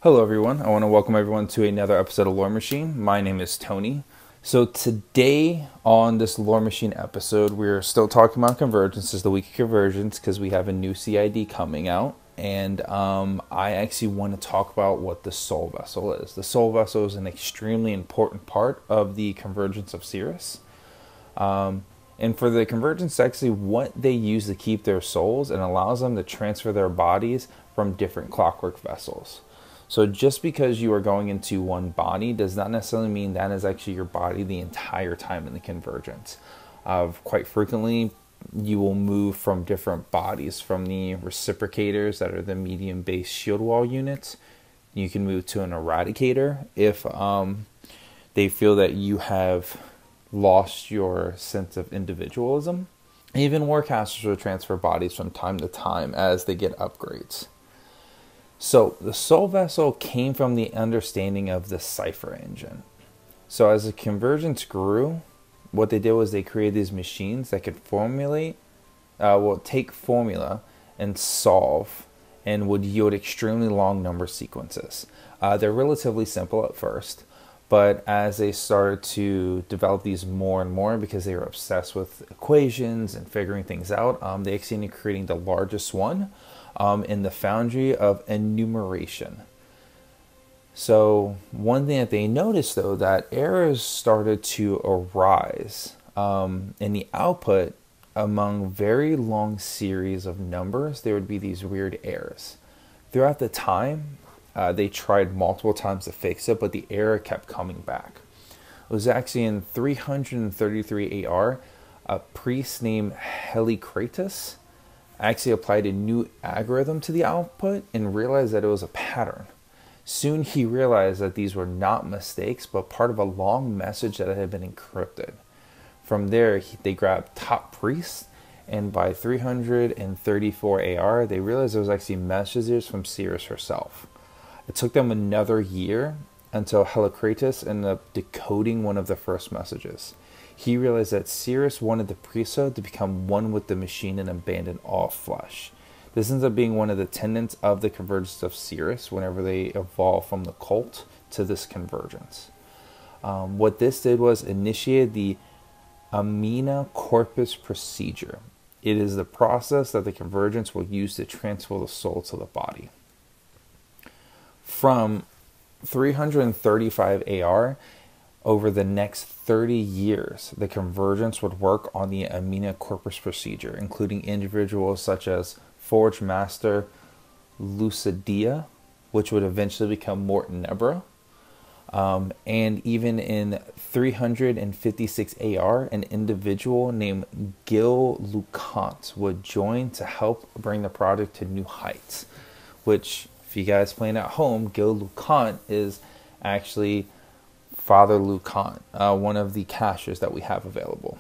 Hello everyone, I want to welcome everyone to another episode of Warmachine. My name is Tony. So today on this Warmachine episode, we're still talking about convergence. This is the week of convergence because we have a new CID coming out. And I actually want to talk about what the soul vessel is. The soul vessel is an extremely important part of the convergence of Cirrus. And for the convergence, actually what they use to keep their souls and allows them to transfer their bodies from different clockwork vessels. So just because you are going into one body does not necessarily mean that is actually your body the entire time in the convergence. Quite frequently, you will move from different bodies, from the reciprocators that are the medium base shield wall units. You can move to an eradicator if they feel that you have lost your sense of individualism. Even warcasters will transfer bodies from time to time as they get upgrades. So the soul vessel came from the understanding of the cipher engine. So as the convergence grew, what they did was they created these machines that could take formula and solve and would yield extremely long number sequences. They're relatively simple at first, but as they started to develop these more and more because they were obsessed with equations and figuring things out, they actually ended up creating the largest one in the foundry of enumeration. So one thing that they noticed, though, that errors started to arise in the output among very long series of numbers. There would be these weird errors. Throughout the time, they tried multiple times to fix it, but the error kept coming back. It was actually in 333 AR, a priest named Helicratus actually applied a new algorithm to the output and realized that it was a pattern. Soon he realized that these were not mistakes, but part of a long message that had been encrypted. From there, they grabbed top priests, and by 334 AR, they realized it was actually messages from Cirrus herself. It took them another year until Helicratus ended up decoding one of the first messages. He realized that Cirrus wanted the priesthood to become one with the machine and abandon all flesh. This ends up being one of the tenets of the convergence of Cirrus whenever they evolve from the cult to this convergence. What this did was initiate the Amina Corpus procedure. It is the process that the convergence will use to transfer the soul to the body. From 335 AR, over the next 30 years, the convergence would work on the Amina Corpus procedure, including individuals such as Forge Master Lucidia, which would eventually become Morton Nebra. And even in 356 AR, an individual named Gil Lucant would join to help bring the project to new heights, which, if you guys playing at home, Gil Lucant is actually Father Lucant, one of the caches that we have available.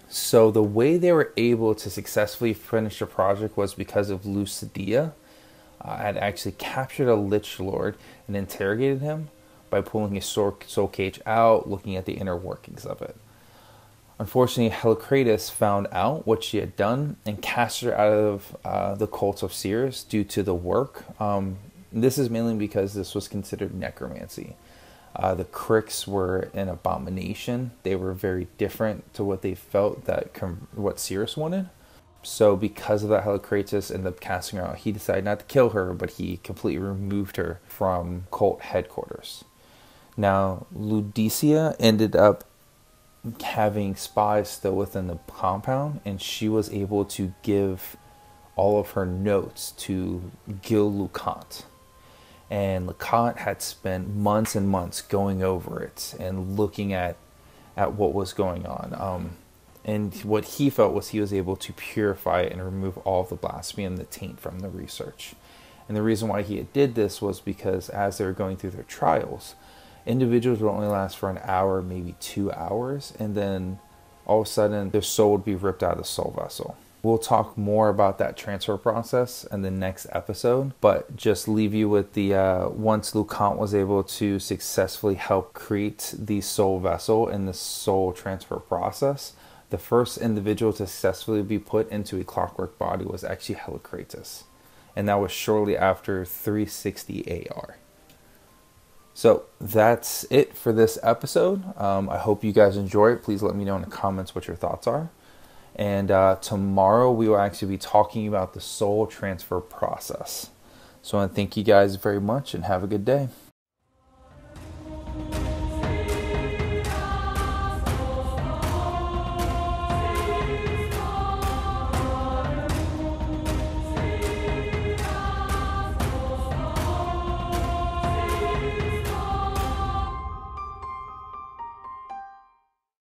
So the way they were able to successfully finish the project was because of Lucidia had actually captured a Lich Lord and interrogated him by pulling his soul cage out, looking at the inner workings of it. Unfortunately, Helicratus found out what she had done and cast her out of the cult of Cirrus due to the work. This is mainly because this was considered necromancy. The Cricks were an abomination. They were very different to what they felt that what Cirrus wanted. So because of that, Helicratus ended up casting her out. He decided not to kill her, but he completely removed her from cult headquarters. Now, Ludicia ended up having spies still within the compound, and she was able to give all of her notes to Gil Lucant. And Lucant had spent months and months going over it and looking at what was going on. And what he felt was he was able to purify it and remove all of the blasphemy and the taint from the research. And the reason why he did this was because as they were going through their trials, individuals would only last for an hour, maybe 2 hours, and then all of a sudden their soul would be ripped out of the soul vessel. We'll talk more about that transfer process in the next episode, but just leave you with the once Lucant was able to successfully help create the soul vessel and the soul transfer process, the first individual to successfully be put into a clockwork body was actually Helicratus. and that was shortly after 360 AR. So that's it for this episode. I hope you guys enjoy it. Please let me know in the comments what your thoughts are. And tomorrow we will actually be talking about the soul transfer process. So I want to thank you guys very much and have a good day.